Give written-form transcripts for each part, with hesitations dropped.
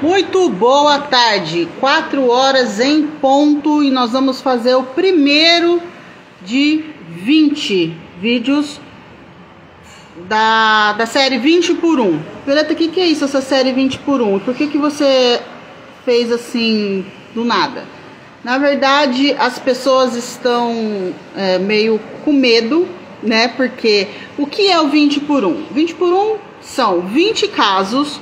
Muito boa tarde, 4 horas em ponto e nós vamos fazer o primeiro de 20 vídeos da série 20 por 1. Violeta, o que é isso, essa série 20 por 1? Por que você fez assim do nada? Na verdade, as pessoas estão meio com medo, né? Porque o que é o 20 por 1? 20 por 1 são 20 casos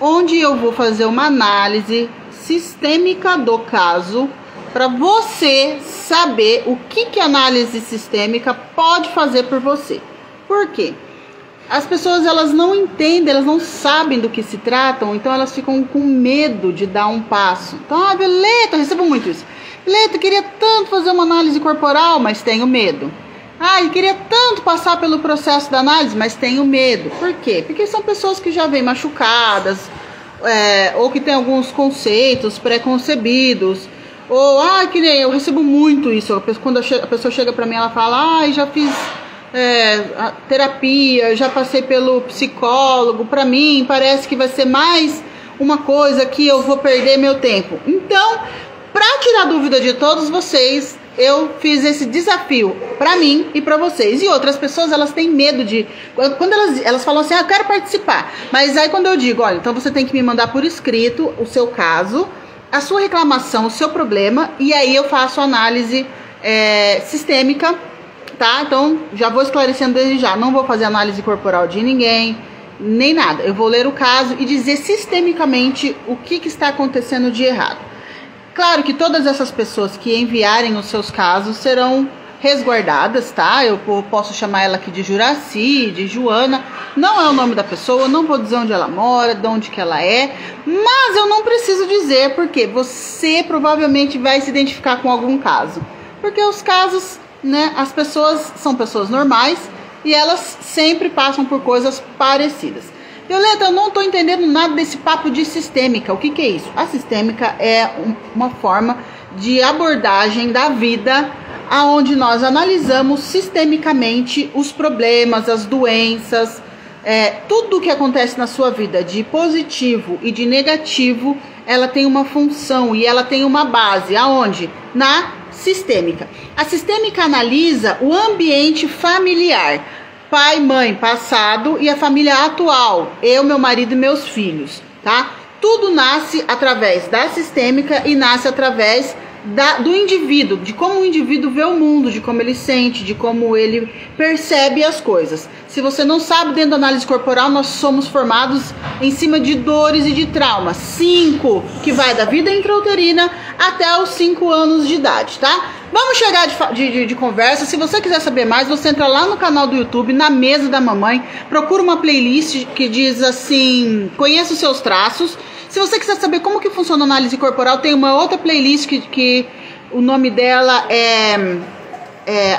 onde eu vou fazer uma análise sistêmica do caso para você saber o que a análise sistêmica pode fazer por você. Por quê? As pessoas, elas não entendem, elas não sabem do que se tratam, então elas ficam com medo de dar um passo. Então, Violeta, eu recebo muito isso. Violeta, eu queria tanto fazer uma análise corporal, mas tenho medo. Eu queria tanto passar pelo processo da análise, mas tenho medo. Por quê? Porque são pessoas que já vêm machucadas, ou que tem alguns conceitos pré-concebidos, ou, que nem eu recebo muito isso. Quando a pessoa chega pra mim, ela fala, já fiz terapia, já passei pelo psicólogo, pra mim parece que vai ser mais uma coisa que eu vou perder meu tempo. Então, pra tirar dúvida de todos vocês, eu fiz esse desafio pra mim e pra vocês. E outras pessoas, elas têm medo de... Quando elas falam assim, eu quero participar. Mas aí quando eu digo, olha, então você tem que me mandar por escrito o seu caso, a sua reclamação, o seu problema, e aí eu faço análise sistêmica, tá? Então, já vou esclarecendo desde já. Não vou fazer análise corporal de ninguém, nem nada. Eu vou ler o caso e dizer sistemicamente o que está acontecendo de errado. Claro que todas essas pessoas que enviarem os seus casos serão resguardadas, tá? Eu posso chamar ela aqui de Juraci, de Joana. Não é o nome da pessoa, não vou dizer onde ela mora, de onde que ela é. Mas eu não preciso dizer, porque você provavelmente vai se identificar com algum caso. Porque os casos, né? As pessoas são pessoas normais e elas sempre passam por coisas parecidas. Violeta, eu não estou entendendo nada desse papo de sistêmica. O que é isso? A sistêmica é uma forma de abordagem da vida, onde nós analisamos sistemicamente os problemas, as doenças, tudo o que acontece na sua vida, de positivo e de negativo, ela tem uma função e ela tem uma base. Aonde? Na sistêmica. A sistêmica analisa o ambiente familiar. Pai, mãe, passado e a família atual, eu, meu marido e meus filhos, tá? Tudo nasce através da sistêmica e nasce através do indivíduo, de como o indivíduo vê o mundo, de como ele sente, de como ele percebe as coisas. Se você não sabe, dentro da análise corporal, nós somos formados em cima de dores e de traumas. 5, que vai da vida intrauterina até os 5 anos de idade, tá? Vamos chegar de conversa. Se você quiser saber mais, você entra lá no canal do YouTube, na mesa da mamãe, procura uma playlist que diz assim, conheça os seus traços. Se você quiser saber como que funciona a análise corporal, tem uma outra playlist que o nome dela é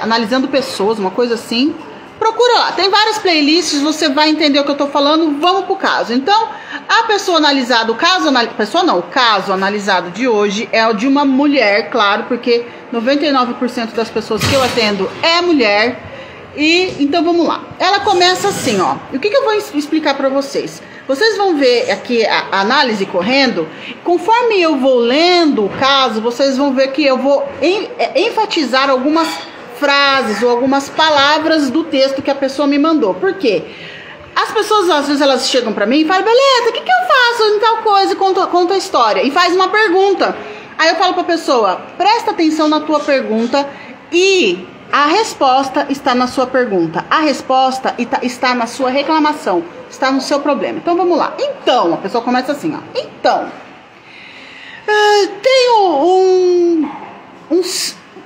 Analisando Pessoas, uma coisa assim. Procura lá, tem várias playlists, você vai entender o que eu tô falando. Vamos pro caso. Então, a pessoa analisada, o caso analisado de hoje é o de uma mulher, claro, porque 99% das pessoas que eu atendo é mulher. E então vamos lá. Ela começa assim, ó. E o que eu vou explicar para vocês? Vocês vão ver aqui a análise correndo. Conforme eu vou lendo o caso, vocês vão ver que eu vou enfatizar algumas frases ou algumas palavras do texto que a pessoa me mandou. Por quê? As pessoas, às vezes, elas chegam pra mim e falam, beleza, o que eu faço em tal coisa? Conta a história. E faz uma pergunta. Aí eu falo pra pessoa, presta atenção na tua pergunta e a resposta está na sua pergunta. A resposta está na sua reclamação. Está no seu problema. Então, vamos lá. Então, a pessoa começa assim, ó. Então, tenho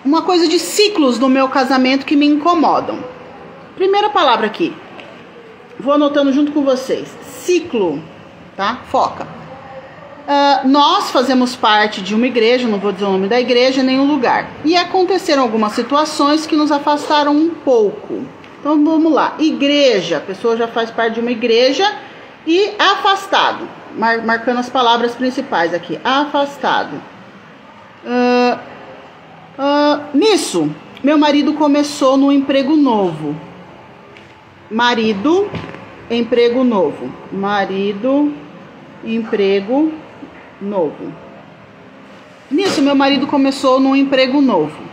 uma coisa de ciclos no meu casamento que me incomodam. Primeira palavra aqui. Vou anotando junto com vocês. Ciclo, tá? Foca. Nós fazemos parte de uma igreja, não vou dizer o nome da igreja, em nenhum lugar. E aconteceram algumas situações que nos afastaram um pouco. Então vamos lá. Igreja, a pessoa já faz parte de uma igreja. E afastado, marcando as palavras principais aqui. Afastado. Nisso, meu marido começou no emprego novo. Marido, emprego novo. Marido, emprego novo. Nisso, meu marido começou num emprego novo.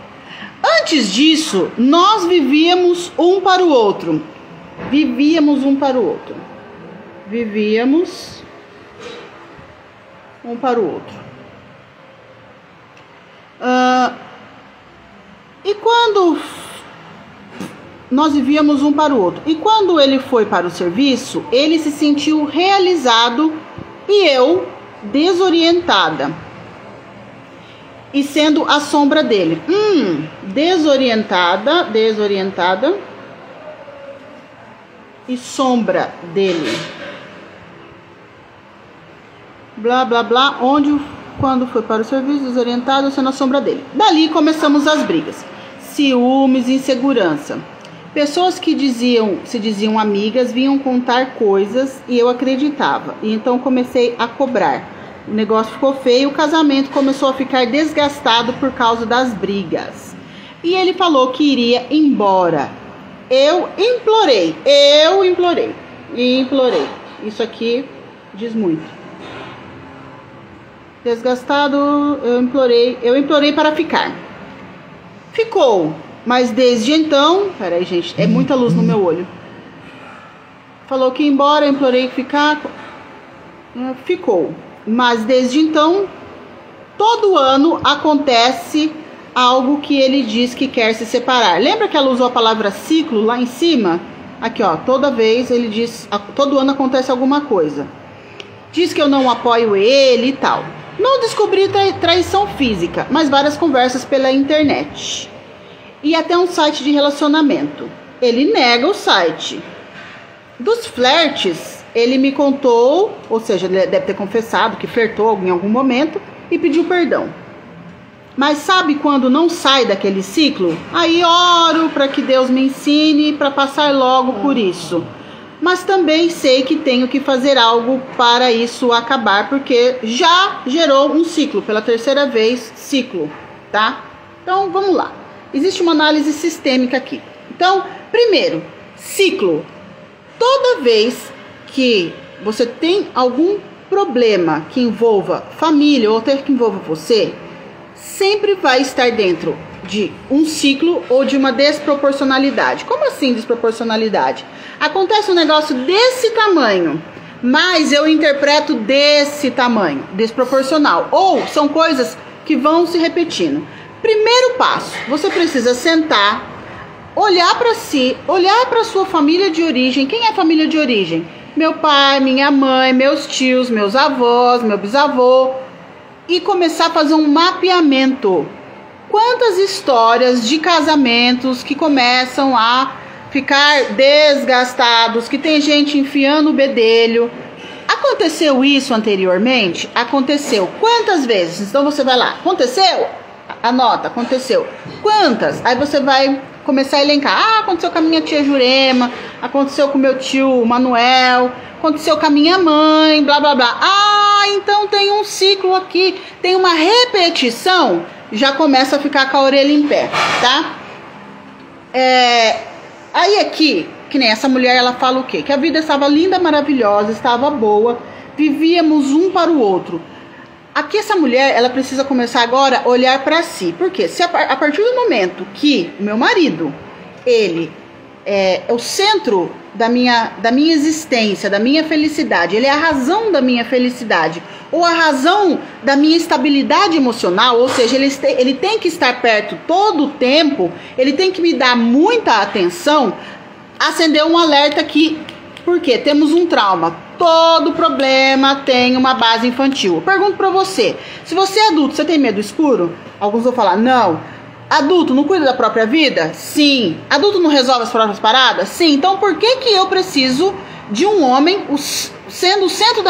Antes disso, nós vivíamos um para o outro. Vivíamos um para o outro. Vivíamos um para o outro. E quando nós vivíamos um para o outro. E quando ele foi para o serviço, ele se sentiu realizado e eu desorientada. E sendo a sombra dele. Desorientada e sombra dele. Blá, blá, blá. Quando foi para o serviço, desorientado, sendo a sombra dele. Dali começamos as brigas. Ciúmes, insegurança. Pessoas que se diziam amigas vinham contar coisas e eu acreditava. E então comecei a cobrar. O negócio ficou feio, o casamento começou a ficar desgastado por causa das brigas. E ele falou que iria embora. Eu implorei. Isso aqui diz muito. Desgastado, eu implorei para ficar. Ficou, mas desde então... Peraí, gente, é muita luz no meu olho. Falou que ia embora, eu implorei ficar. Ficou. Mas desde então, todo ano acontece algo que ele diz que quer se separar. Lembra que ela usou a palavra ciclo lá em cima? Aqui, ó, toda vez ele diz, todo ano acontece alguma coisa. Diz que eu não apoio ele e tal. Não descobri traição física, mas várias conversas pela internet. E até um site de relacionamento. Ele nega o site. Dos flertes... Ele me contou, ou seja, ele deve ter confessado que flertou em algum momento e pediu perdão. Mas sabe quando não sai daquele ciclo? Aí oro para que Deus me ensine para passar logo por isso. Mas também sei que tenho que fazer algo para isso acabar, porque já gerou um ciclo, pela terceira vez, ciclo, tá? Então, vamos lá. Existe uma análise sistêmica aqui. Então, primeiro, ciclo. Toda vez que você tem algum problema que envolva família ou até que envolva você, sempre vai estar dentro de um ciclo ou de uma desproporcionalidade. Como assim desproporcionalidade? Acontece um negócio desse tamanho, mas eu interpreto desse tamanho, desproporcional. Ou são coisas que vão se repetindo. Primeiro passo, você precisa sentar, olhar para si, olhar para sua família de origem. Quem é a família de origem? Meu pai, minha mãe, meus tios, meus avós, meu bisavô. E começar a fazer um mapeamento. Quantas histórias de casamentos que começam a ficar desgastados, que tem gente enfiando o bedelho. Aconteceu isso anteriormente? Aconteceu. Quantas vezes? Então você vai lá. Aconteceu? Anota, aconteceu. Quantas? Aí você vai começar a elencar. Aconteceu com a minha tia Jurema, aconteceu com meu tio Manuel, aconteceu com a minha mãe, blá blá blá. Então tem um ciclo aqui, tem uma repetição, já começa a ficar com a orelha em pé, tá? Aí aqui, que nem essa mulher, ela fala o quê? Que a vida estava linda, maravilhosa, estava boa, vivíamos um para o outro. Aqui essa mulher, ela precisa começar agora a olhar para si. Por quê? Se a partir do momento que o meu marido, ele é o centro da minha existência, da minha felicidade, ele é a razão da minha felicidade, ou a razão da minha estabilidade emocional, ou seja, ele tem que estar perto todo o tempo, ele tem que me dar muita atenção, acendeu um alerta aqui. Por quê? Temos um trauma. Todo problema tem uma base infantil. Eu pergunto pra você, se você é adulto, você tem medo escuro? Alguns vão falar, não. Adulto não cuida da própria vida? Sim. Adulto não resolve as próprias paradas? Sim. Então por que eu preciso de um homem sendo o centro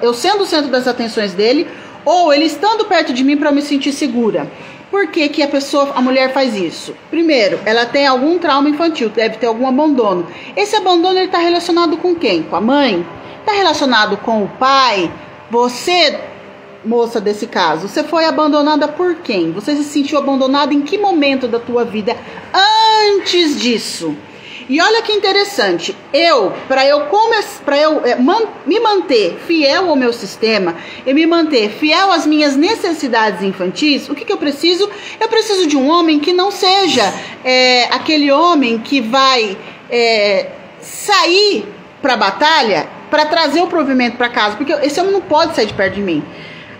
eu sendo o centro das atenções dele, ou ele estando perto de mim para eu me sentir segura? Por que a mulher faz isso? Primeiro, ela tem algum trauma infantil, deve ter algum abandono. Esse abandono está relacionado com quem? Com a mãe? Está relacionado com o pai? Você, moça desse caso, você foi abandonada por quem? Você se sentiu abandonada em que momento da tua vida antes disso? E olha que interessante, para eu me manter fiel ao meu sistema e me manter fiel às minhas necessidades infantis, o que eu preciso? Eu preciso de um homem que não seja aquele homem que vai sair para a batalha para trazer o provimento para casa, porque esse homem não pode sair de perto de mim.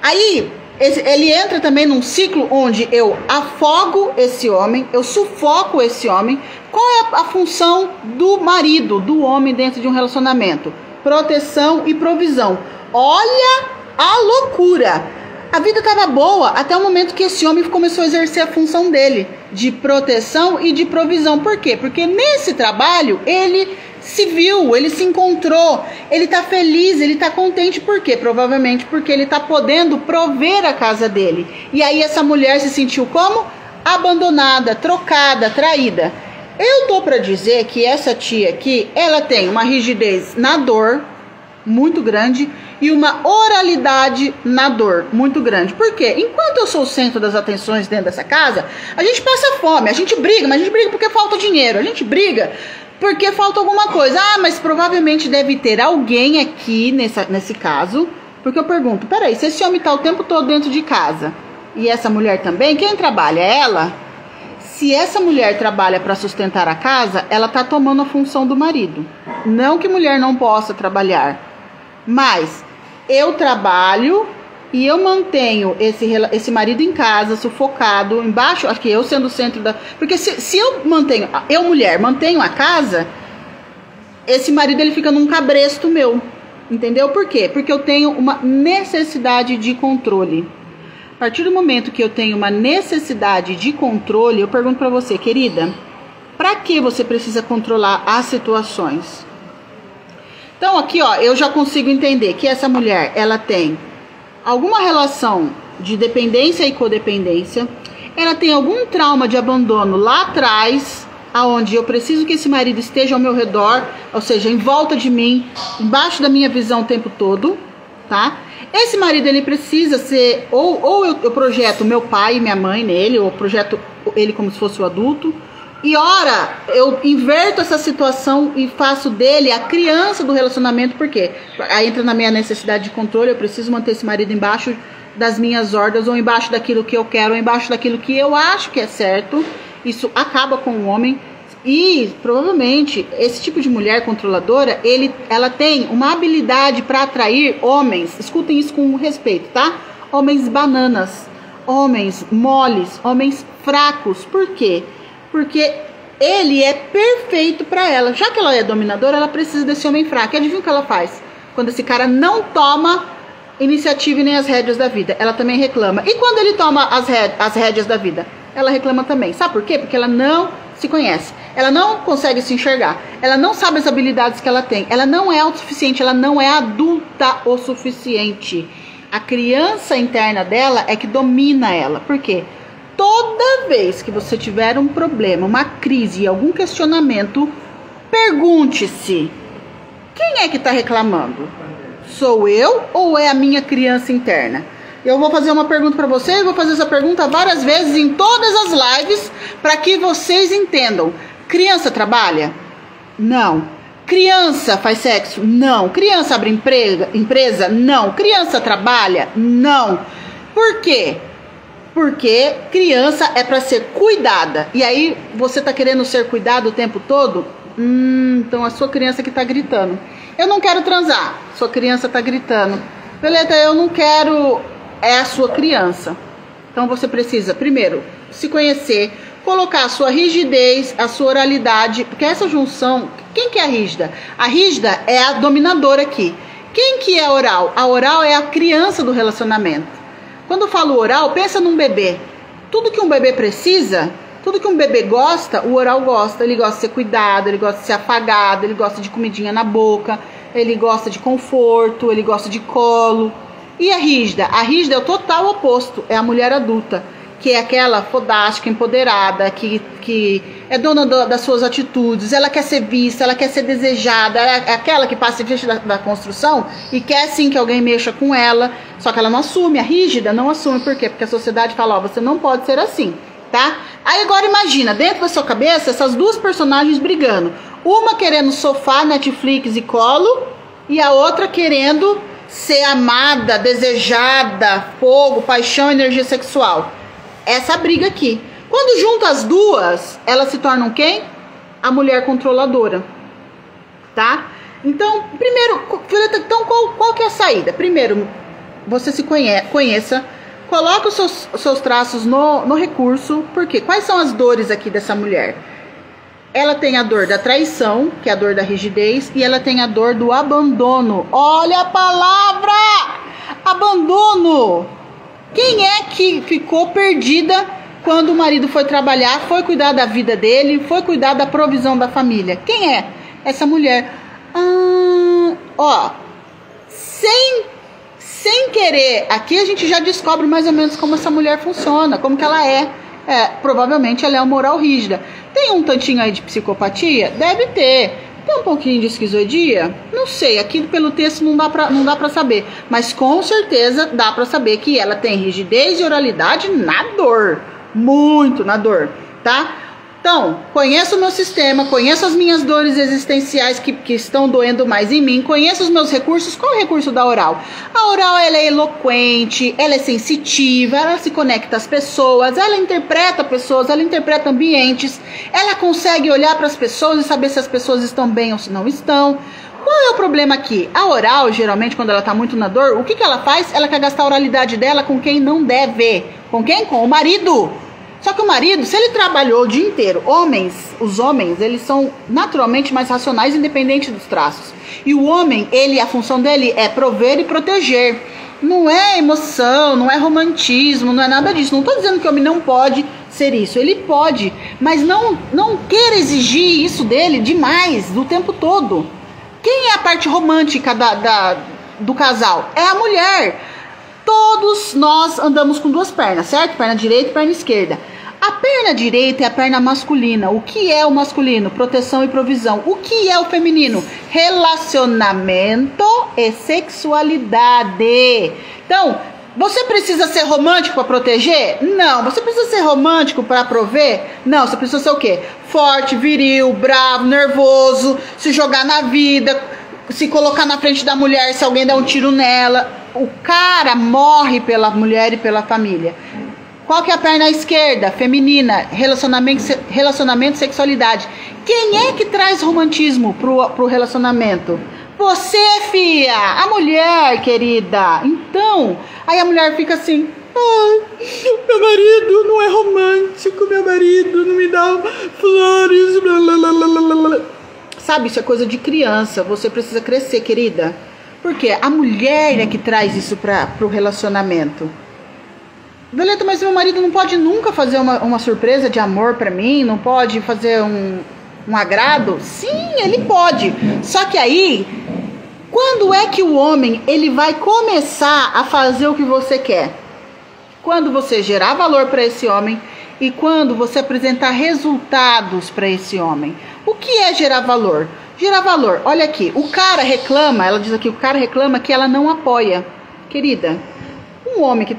Aí ele entra também num ciclo onde eu afogo esse homem, eu sufoco esse homem. Qual é a função do marido, do homem dentro de um relacionamento? Proteção e provisão. Olha a loucura! A vida estava boa até o momento que esse homem começou a exercer a função dele de proteção e de provisão. Por quê? Porque nesse trabalho ele se viu, ele se encontrou, ele está feliz, ele está contente. Por quê? Provavelmente porque ele está podendo prover a casa dele. E aí essa mulher se sentiu como? Abandonada, trocada, traída. Eu tô para dizer que essa tia aqui, ela tem uma rigidez na dor muito grande e uma oralidade na dor muito grande. Por quê? Enquanto eu sou o centro das atenções dentro dessa casa, a gente passa fome, a gente briga, mas a gente briga porque falta dinheiro, a gente briga porque falta alguma coisa. Ah, mas provavelmente deve ter alguém aqui nesse caso, porque eu pergunto, peraí, se esse homem tá o tempo todo dentro de casa e essa mulher também, quem trabalha? Ela? Se essa mulher trabalha para sustentar a casa, ela tá tomando a função do marido. Não que mulher não possa trabalhar, mas eu trabalho e eu mantenho esse marido em casa, sufocado, embaixo, acho que eu sendo o centro da... Porque se eu mulher, mantenho a casa, esse marido ele fica num cabresto meu, entendeu? Por quê? Porque eu tenho uma necessidade de controle. A partir do momento que eu tenho uma necessidade de controle, eu pergunto para você, querida, para que você precisa controlar as situações? Então aqui, ó, eu já consigo entender que essa mulher, ela tem alguma relação de dependência e codependência, ela tem algum trauma de abandono lá atrás, aonde eu preciso que esse marido esteja ao meu redor, ou seja, em volta de mim, embaixo da minha visão o tempo todo, tá? Esse marido, ele precisa ser, ou eu projeto meu pai e minha mãe nele, ou projeto ele como se fosse o adulto, e ora, eu inverto essa situação e faço dele a criança do relacionamento, porque aí entra na minha necessidade de controle, eu preciso manter esse marido embaixo das minhas ordens, ou embaixo daquilo que eu quero, ou embaixo daquilo que eu acho que é certo. Isso acaba com o homem. E provavelmente esse tipo de mulher controladora, ela tem uma habilidade para atrair homens, escutem isso com respeito, tá? Homens bananas, homens moles, homens fracos. Por quê? Porque ele é perfeito para ela. Já que ela é dominadora, ela precisa desse homem fraco. E adivinha o que ela faz? Quando esse cara não toma iniciativa e nem as rédeas da vida, ela também reclama. E quando ele toma as rédeas da vida, ela reclama também. Sabe por quê? Porque ela não se conhece. Ela não consegue se enxergar. Ela não sabe as habilidades que ela tem. Ela não é autossuficiente. Ela não é adulta o suficiente. A criança interna dela é que domina ela. Por quê? Toda vez que você tiver um problema, uma crise, algum questionamento, pergunte-se: quem é que está reclamando? Sou eu ou é a minha criança interna? Eu vou fazer uma pergunta para vocês, eu vou fazer essa pergunta várias vezes em todas as lives para que vocês entendam. Criança trabalha? Não. Criança faz sexo? Não. Criança abre empresa? Não. Criança trabalha? Não. Por quê? Porque criança é para ser cuidada. E aí você tá querendo ser cuidado o tempo todo? Então a sua criança que tá gritando. Eu não quero transar. Sua criança tá gritando. Violeta, eu não quero... É a sua criança. Então você precisa, primeiro, se conhecer, colocar a sua rigidez, a sua oralidade, porque essa junção... Quem que é a rígida? A rígida é a dominadora aqui. Quem que é a oral? A oral é a criança do relacionamento. Quando eu falo oral, pensa num bebê. Tudo que um bebê precisa, tudo que um bebê gosta, o oral gosta. Ele gosta de ser cuidado, ele gosta de ser afagado, ele gosta de comidinha na boca, ele gosta de conforto, ele gosta de colo. E a rígida? A rígida é o total oposto, é a mulher adulta, que é aquela fodástica, empoderada, que é dona das suas atitudes, ela quer ser vista, ela quer ser desejada, é aquela que passa em frente da construção e quer sim que alguém mexa com ela, só que ela não assume, a rígida não assume. Por quê? Porque a sociedade fala, ó, você não pode ser assim. tá? Aí agora imagina, dentro da sua cabeça, essas duas personagens brigando. Uma querendo sofá, Netflix e colo, e a outra querendo ser amada, desejada, fogo, paixão, energia sexual. Essa briga aqui. Quando junta as duas, elas se tornam quem? A mulher controladora, tá? Então, primeiro, Violeta, então qual que é a saída? Primeiro, você se conheça, coloca os seus traços no recurso, porque quais são as dores aqui dessa mulher? Ela tem a dor da traição, que é a dor da rigidez, e ela tem a dor do abandono. Olha a palavra! Abandono! Quem é que ficou perdida quando o marido foi trabalhar, foi cuidar da vida dele, foi cuidar da provisão da família? Quem é? Essa mulher. Sem querer, aqui a gente já descobre mais ou menos como essa mulher funciona, como que ela é. Provavelmente ela é uma moral rígida. Tem um tantinho aí de psicopatia? Deve ter. Tem um pouquinho de esquizoidia? Não sei, aqui pelo texto não dá pra saber. Mas com certeza dá pra saber que ela tem rigidez e oralidade na dor. Muito na dor, tá? Então, conheço o meu sistema, conheço as minhas dores existenciais que estão doendo mais em mim, conheço os meus recursos. Qual é o recurso da oral? A oral, ela é eloquente, ela é sensitiva, ela se conecta às pessoas, ela interpreta pessoas, ela interpreta ambientes, ela consegue olhar para as pessoas e saber se as pessoas estão bem ou se não estão. Qual é o problema aqui? A oral, geralmente, quando ela está muito na dor, o que ela faz? Ela quer gastar a oralidade dela com quem não deve. Com quem? Com o marido. Só que o marido, se ele trabalhou o dia inteiro, os homens, eles são naturalmente mais racionais, independente dos traços. E o homem, a função dele é prover e proteger. Não é emoção, não é romantismo, não é nada disso. Não estou dizendo que o homem não pode ser isso. Ele pode, mas não queira exigir isso dele demais, do tempo todo. Quem é a parte romântica do casal? É a mulher. Todos nós andamos com duas pernas, certo? Perna direita e perna esquerda. A perna direita é a perna masculina. O que é o masculino? Proteção e provisão. O que é o feminino? Relacionamento e sexualidade. Então, você precisa ser romântico para proteger? Não. Você precisa ser romântico para prover? Não. Você precisa ser o quê? Forte, viril, bravo, nervoso, se jogar na vida, se colocar na frente da mulher se alguém der um tiro nela. O cara morre pela mulher e pela família. Qual que é a perna esquerda? Feminina, relacionamento, sexualidade. Quem é que traz romantismo pro relacionamento? Você, fia, a mulher, querida. Então, aí a mulher fica assim: meu marido não é romântico, meu marido não me dá flores, blá, blá, blá, blá. Sabe, isso é coisa de criança. Você precisa crescer, querida. Porque a mulher é que traz isso pro relacionamento. Violeta, mas meu marido não pode nunca fazer uma surpresa de amor pra mim? Não pode fazer um agrado? Sim, ele pode. Só que aí, quando é que o homem ele vai começar a fazer o que você quer? Quando você gerar valor para esse homem e quando você apresentar resultados para esse homem. O que é gerar valor? Gerar valor, olha aqui, o cara reclama, ela diz aqui, o cara reclama que ela não apoia. Querida, um homem que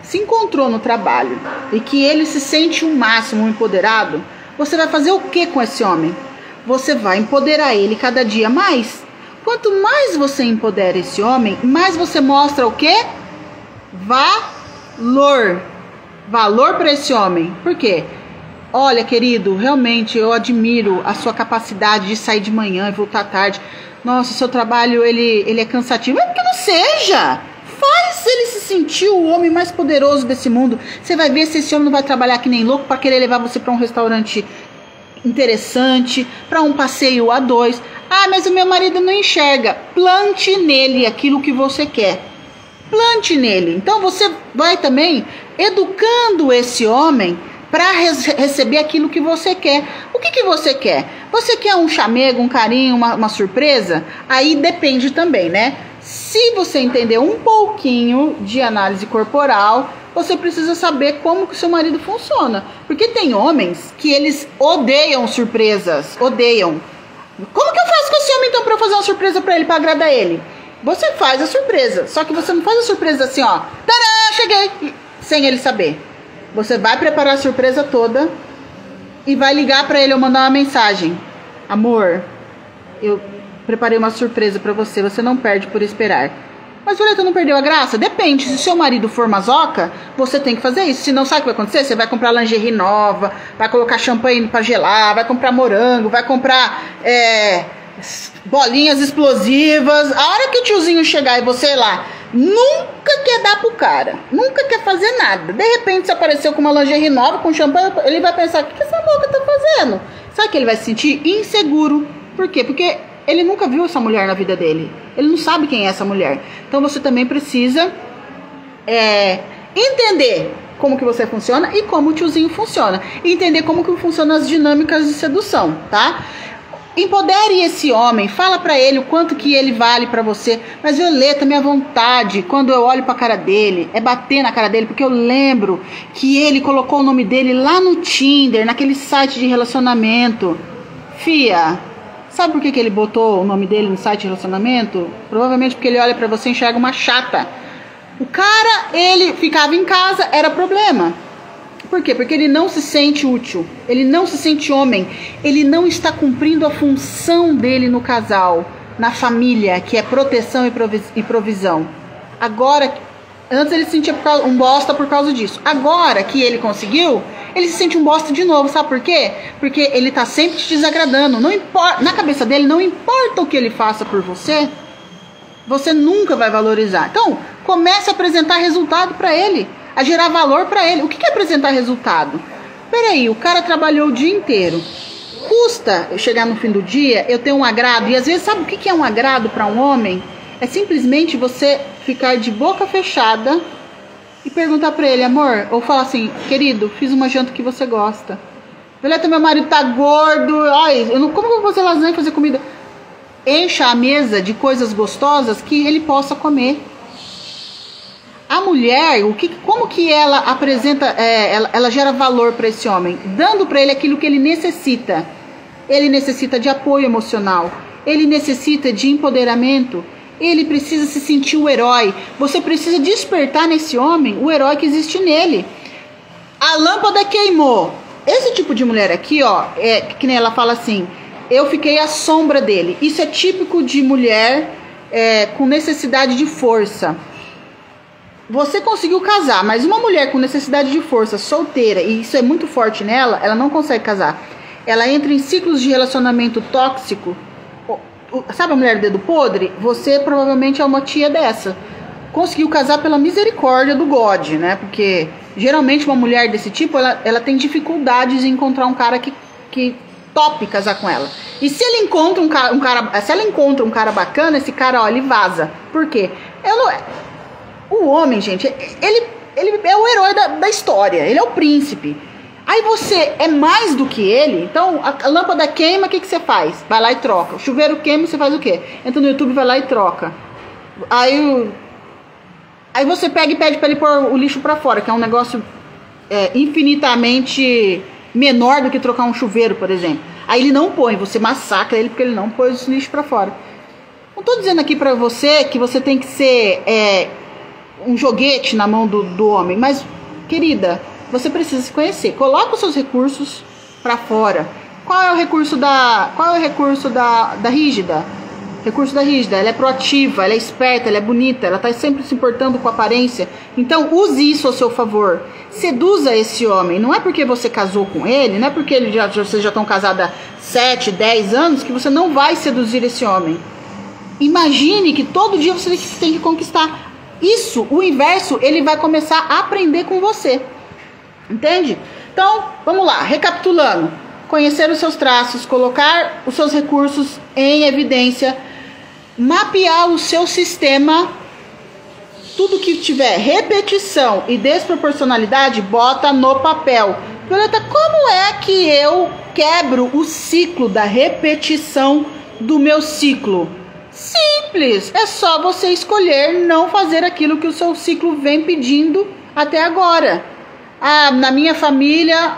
se encontrou no trabalho e que ele se sente o máximo empoderado, você vai fazer o que com esse homem? Você vai empoderar ele cada dia mais. Quanto mais você empodera esse homem, mais você mostra o quê? Valor para esse homem. Por quê? Olha, querido, realmente eu admiro a sua capacidade de sair de manhã e voltar tarde. Nossa, o seu trabalho ele é cansativo. É porque não seja. Faz ele se sentir o homem mais poderoso desse mundo. Você vai ver se esse homem não vai trabalhar que nem louco para querer levar você para um restaurante interessante, para um passeio a dois. Ah, mas o meu marido não enxerga. Plante nele aquilo que você quer. Plante nele. Então você vai também educando esse homem para receber aquilo que você quer. O que você quer? Você quer um chamego, um carinho, uma surpresa? Aí depende também, né? Se você entender um pouquinho de análise corporal, você precisa saber como que o seu marido funciona. Porque tem homens que eles odeiam surpresas, odeiam. Como que eu faço com esse homem então para fazer uma surpresa para ele, para agradar ele? Você faz a surpresa, só que você não faz a surpresa assim, ó, tadã, cheguei, sem ele saber. Você vai preparar a surpresa toda e vai ligar pra ele ou mandar uma mensagem. Amor, eu preparei uma surpresa pra você, você não perde por esperar. Mas Violeta, não perdeu a graça? Depende, se seu marido for masoca, você tem que fazer isso. Senão, sabe o que vai acontecer? Você vai comprar lingerie nova, vai colocar champanhe pra gelar, vai comprar morango, vai comprar bolinhas explosivas. A hora que o tiozinho chegar e você lá, nunca quer dar pro cara, nunca quer fazer nada. De repente, você apareceu com uma lingerie nova, com champanhe, ele vai pensar, o que essa louca tá fazendo? Sabe que ele vai se sentir inseguro. Por quê? Porque ele nunca viu essa mulher na vida dele. Ele não sabe quem é essa mulher. Então você também precisa entender como que você funciona e como o tiozinho funciona. E entender como que funcionam as dinâmicas de sedução, tá? Empodere esse homem, fala pra ele o quanto que ele vale pra você. Mas Violeta, minha vontade, quando eu olho pra cara dele, é bater na cara dele, porque eu lembro que ele colocou o nome dele lá no Tinder, naquele site de relacionamento. Fia, sabe por que ele botou o nome dele no site de relacionamento? Provavelmente porque ele olha pra você e enxerga uma chata. O cara, ele ficava em casa, era problema. Por quê? Porque ele não se sente útil, ele não se sente homem, ele não está cumprindo a função dele no casal, na família, que é proteção e provisão. Agora, antes ele se sentia um bosta por causa disso. Agora que ele conseguiu, ele se sente um bosta de novo. Sabe por quê? Porque ele tá sempre te desagradando. Não importa, na cabeça dele, não importa o que ele faça por você, você nunca vai valorizar. Então, comece a apresentar resultado para ele, a gerar valor para ele. O que é apresentar resultado? Peraí, o cara trabalhou o dia inteiro. Custa eu chegar no fim do dia, eu ter um agrado. E às vezes, sabe o que é um agrado para um homem? É simplesmente você ficar de boca fechada e perguntar pra ele, amor, ou falar assim, querido, fiz uma janta que você gosta. Violeta, meu marido tá gordo, ai, como que eu vou fazer lasanha e fazer comida? Encha a mesa de coisas gostosas que ele possa comer. A mulher, como que ela apresenta, ela gera valor para esse homem? Dando para ele aquilo que ele necessita. Ele necessita de apoio emocional, ele necessita de empoderamento. Ele precisa se sentir o herói. Você precisa despertar nesse homem o herói que existe nele. A lâmpada queimou. Esse tipo de mulher aqui, ó, que nem ela fala assim, eu fiquei à sombra dele. Isso é típico de mulher com necessidade de força. Você conseguiu casar, mas uma mulher com necessidade de força, solteira, e isso é muito forte nela, ela não consegue casar. Ela entra em ciclos de relacionamento tóxico. Sabe a mulher do dedo podre? Você provavelmente é uma tia dessa. Conseguiu casar pela misericórdia do God, né? Porque geralmente uma mulher desse tipo, ela tem dificuldades em encontrar um cara que tope casar com ela. E se ele encontra se ela encontra um cara bacana, esse cara, ó, ele vaza. Por quê? O homem, gente, ele é o herói da história. Ele é o príncipe. Aí você é mais do que ele. Então a lâmpada queima, o que você faz? Vai lá e troca. O chuveiro queima, você faz o quê? Entra no YouTube, vai lá e troca. Aí você pega e pede pra ele pôr o lixo pra fora, que é um negócio infinitamente menor do que trocar um chuveiro, por exemplo. Aí ele não põe, você massacra ele porque ele não pôs o lixo pra fora. Não tô dizendo aqui pra você que você tem que ser um joguete na mão do homem, mas, querida, você precisa se conhecer. Coloca os seus recursos pra fora. Qual é o recurso da rígida? Recurso da rígida, ela é proativa, ela é esperta, ela é bonita, ela tá sempre se importando com a aparência. Então use isso ao seu favor. Seduza esse homem. Não é porque você casou com ele, não é porque vocês já estão casados há 7, 10 anos que você não vai seduzir esse homem. Imagine que todo dia você tem que conquistar. Isso, o inverso, ele vai começar a aprender com você. Entende? Então, vamos lá, recapitulando. Conhecer os seus traços, colocar os seus recursos em evidência, mapear o seu sistema, tudo que tiver repetição e desproporcionalidade, bota no papel. Violeta, como é que eu quebro o ciclo da repetição do meu ciclo? Simples, é só você escolher não fazer aquilo que o seu ciclo vem pedindo até agora. Na minha família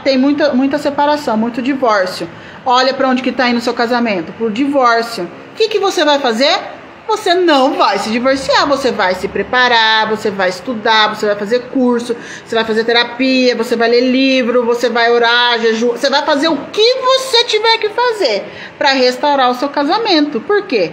tem muita separação, muito divórcio. Olha para onde que está indo o seu casamento, por divórcio. O que você vai fazer? você não vai se divorciar, você vai se preparar, você vai estudar, você vai fazer curso, você vai fazer terapia, você vai ler livro, você vai orar, jejum, você vai fazer o que você tiver que fazer para restaurar o seu casamento. Por quê?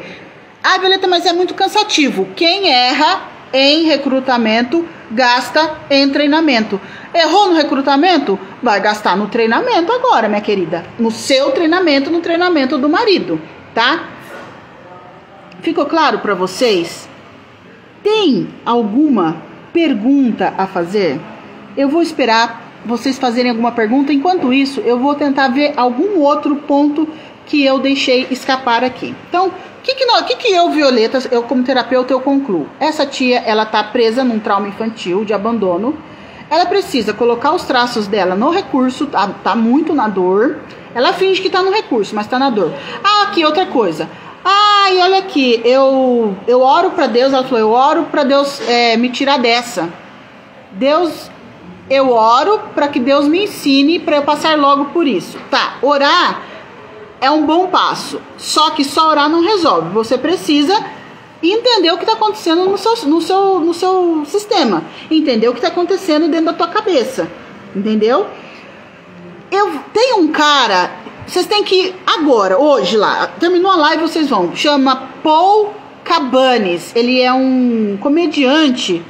Ah, Violeta, mas é muito cansativo. Quem erra em recrutamento, gasta em treinamento. Errou no recrutamento? Vai gastar no treinamento agora, minha querida. No seu treinamento, no treinamento do marido, tá? Ficou claro para vocês? Tem alguma pergunta a fazer? Eu vou esperar vocês fazerem alguma pergunta. Enquanto isso, eu vou tentar ver algum outro ponto que eu deixei escapar aqui. Então, o que eu, Violeta, eu como terapeuta, eu concluo? Essa tia, ela tá presa num trauma infantil de abandono. Ela precisa colocar os traços dela no recurso, tá muito na dor. Ela finge que tá no recurso, mas tá na dor. Ah, aqui, outra coisa. Ah, e olha aqui, eu oro pra Deus, ela falou, eu oro pra Deus me tirar dessa. Deus, eu oro pra que Deus me ensine pra eu passar logo por isso. Tá, orar é um bom passo, só que só orar não resolve. Você precisa entender o que está acontecendo no seu sistema, entender o que está acontecendo dentro da tua cabeça, entendeu? Tem um cara, vocês têm que ir agora, hoje lá, terminou a live, vocês vão, chama Paul Cabanes, ele é um comediante,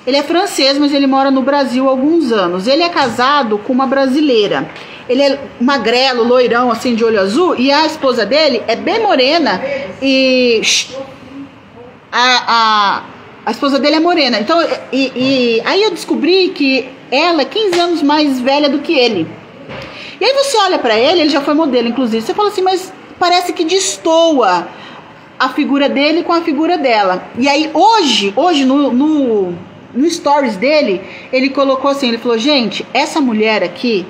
ele é francês, mas ele mora no Brasil há alguns anos, ele é casado com uma brasileira. Ele é magrelo, loirão, assim, de olho azul. E a esposa dele é bem morena. E a esposa dele é morena. Então, aí eu descobri que ela é 15 anos mais velha do que ele. E aí você olha pra ele já foi modelo, inclusive. Você fala assim, mas parece que destoa a figura dele com a figura dela. E aí, hoje no stories dele, ele colocou assim, ele falou, gente, essa mulher aqui...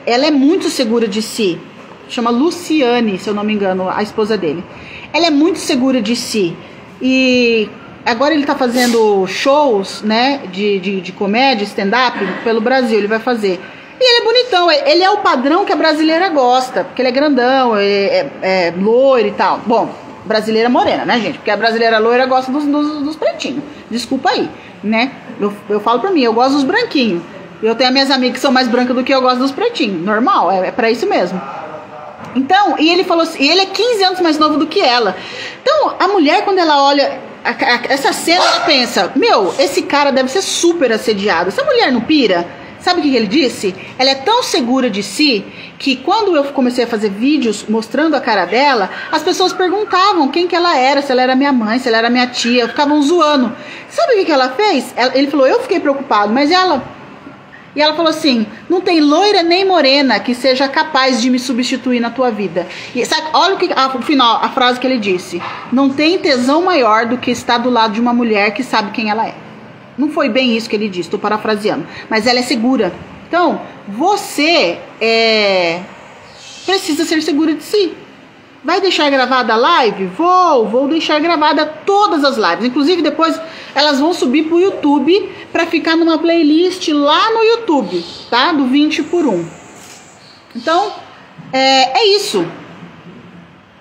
ela é muito segura de si. Chama Luciane, se eu não me engano, a esposa dele. Ela é muito segura de si. E agora ele tá fazendo shows, né, de comédia, stand-up pelo Brasil, ele vai fazer. E ele é bonitão, ele é o padrão que a brasileira gosta, porque ele é grandão, ele é loiro e tal. Bom, brasileira morena, né, gente? Porque a brasileira loira gosta dos pretinhos. Desculpa aí, né? Eu falo pra mim, eu gosto dos branquinhos. Eu tenho as minhas amigas que são mais brancas do que eu gosto dos pretinhos. Normal, é pra isso mesmo. Então, e ele falou assim, e ele é 15 anos mais novo do que ela. Então, a mulher, quando ela olha essa cena, ela pensa, meu, esse cara deve ser super assediado. Essa mulher não pira? Sabe o que ele disse? Ela é tão segura de si que quando eu comecei a fazer vídeos mostrando a cara dela, as pessoas perguntavam quem que ela era, se ela era minha mãe, se ela era minha tia, ficavam zoando. Sabe o que ela fez? Ele falou, eu fiquei preocupado, mas ela... E ela falou assim, não tem loira nem morena que seja capaz de me substituir na tua vida. E sabe, olha o final, a frase que ele disse. Não tem tesão maior do que estar do lado de uma mulher que sabe quem ela é. Não foi bem isso que ele disse, estou parafraseando. Mas ela é segura. Então, você precisa ser segura de si. Vai deixar gravada a live? Vou deixar gravada todas as lives. Inclusive, depois elas vão subir pro YouTube para ficar numa playlist lá no YouTube, tá? Do 20 por 1. Então, é isso.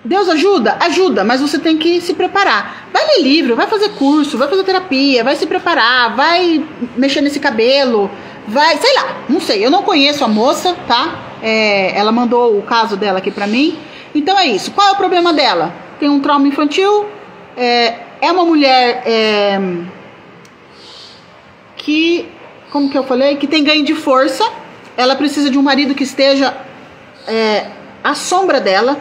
Deus ajuda? Ajuda, mas você tem que se preparar. Vai ler livro, vai fazer curso, vai fazer terapia, vai se preparar, vai mexer nesse cabelo, vai, sei lá, não sei. Eu não conheço a moça, tá? Ela mandou o caso dela aqui pra mim. Então é isso. Qual é o problema dela? Tem um trauma infantil, é uma mulher que, como que eu falei, que tem ganho de força. Ela precisa de um marido que esteja à sombra dela.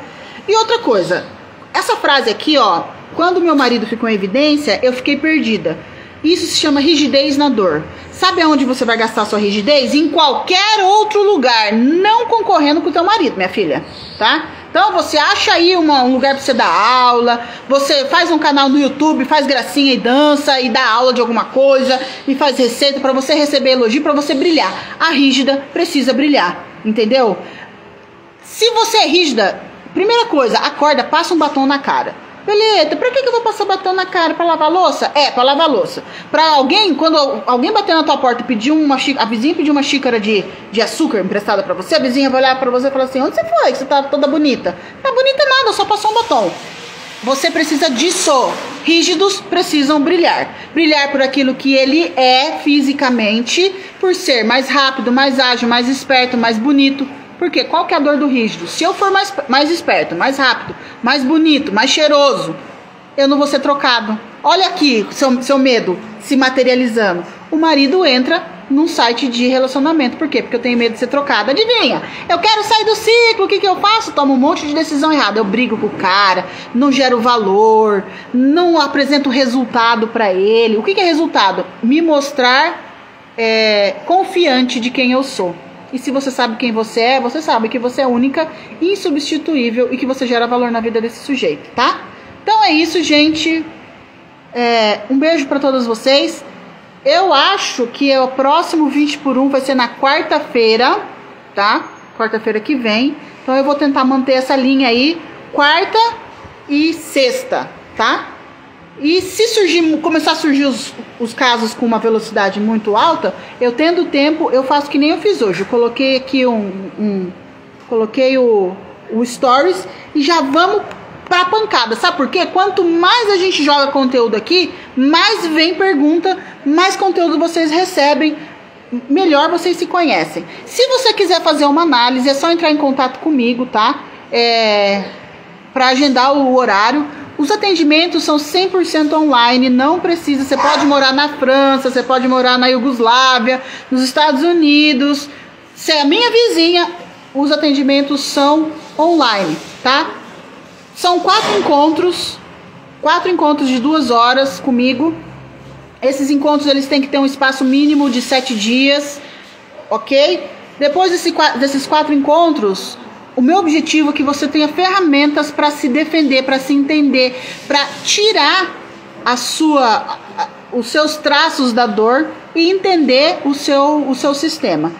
E outra coisa, essa frase aqui, ó, quando meu marido ficou em evidência, eu fiquei perdida. Isso se chama rigidez na dor. Sabe aonde você vai gastar sua rigidez? Em qualquer outro lugar, não concorrendo com o teu marido, minha filha, tá? Então você acha aí um lugar pra você dar aula, você faz um canal no YouTube, faz gracinha e dança e dá aula de alguma coisa e faz receita pra você receber elogio, pra você brilhar. A rígida precisa brilhar, entendeu? Se você é rígida, primeira coisa, acorda, passa um batom na cara. Violeta, pra que eu vou passar batom na cara? Pra lavar louça? Pra lavar louça. Pra alguém, quando alguém bater na tua porta e pedir uma xícara, a vizinha pedir uma xícara de açúcar emprestada pra você, a vizinha vai olhar pra você e falar assim, onde você foi? Que você tá toda bonita. Tá bonita nada, só passou um batom. você precisa disso. Rígidos precisam brilhar. Brilhar por aquilo que ele é fisicamente, por ser mais rápido, mais ágil, mais esperto, mais bonito. Porque qual que é a dor do rígido? Se eu for mais esperto, mais rápido, mais bonito, mais cheiroso, eu não vou ser trocado. Olha aqui seu medo se materializando. O marido entra num site de relacionamento. Por quê? Porque eu tenho medo de ser trocado. Adivinha? Eu quero sair do ciclo. O que eu faço? Tomo um monte de decisão errada. Eu brigo com o cara, não gero valor, não apresento resultado pra ele. O que é resultado? Me mostrar confiante de quem eu sou. E se você sabe quem você é, você sabe que você é única, insubstituível e que você gera valor na vida desse sujeito, tá? Então é isso, gente. Um beijo pra todos vocês. Eu acho que o próximo 20 por 1 vai ser na quarta-feira, tá? Quarta-feira que vem. Então eu vou tentar manter essa linha aí, quarta e sexta, tá? E se começar a surgir os casos com uma velocidade muito alta, eu tendo tempo, eu faço que nem eu fiz hoje. Eu coloquei aqui coloquei o stories e já vamos pra pancada. Sabe por quê? Quanto mais a gente joga conteúdo aqui, mais vem pergunta, mais conteúdo vocês recebem, melhor vocês se conhecem. Se você quiser fazer uma análise, é só entrar em contato comigo, tá? Pra agendar o horário. Os atendimentos são 100% online, não precisa. Você pode morar na França, você pode morar na Iugoslávia, nos Estados Unidos. Se é a minha vizinha, os atendimentos são online, tá? São 4 encontros de 2 horas comigo. Esses encontros eles têm que ter um espaço mínimo de 7 dias, ok? Depois desses 4 encontros, o meu objetivo é que você tenha ferramentas para se defender, para se entender, para tirar os seus traços da dor e entender o seu sistema.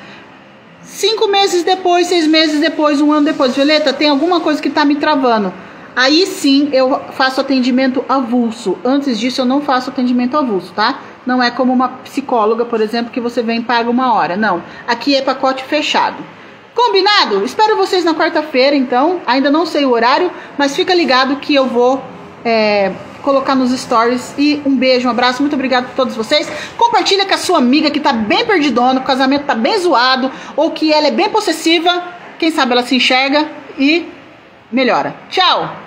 5 meses depois, 6 meses depois, 1 ano depois, Violeta, tem alguma coisa que está me travando. Aí sim eu faço atendimento avulso. Antes disso eu não faço atendimento avulso, tá? Não é como uma psicóloga, por exemplo, que você vem e paga 1 hora. Não, aqui é pacote fechado. Combinado? Espero vocês na quarta-feira, então. Ainda não sei o horário, mas fica ligado que eu vou colocar nos stories. E um beijo, um abraço, muito obrigado por todos vocês. Compartilha com a sua amiga que tá bem perdidona, o casamento tá bem zoado, ou que ela é bem possessiva. Quem sabe ela se enxerga e melhora. Tchau!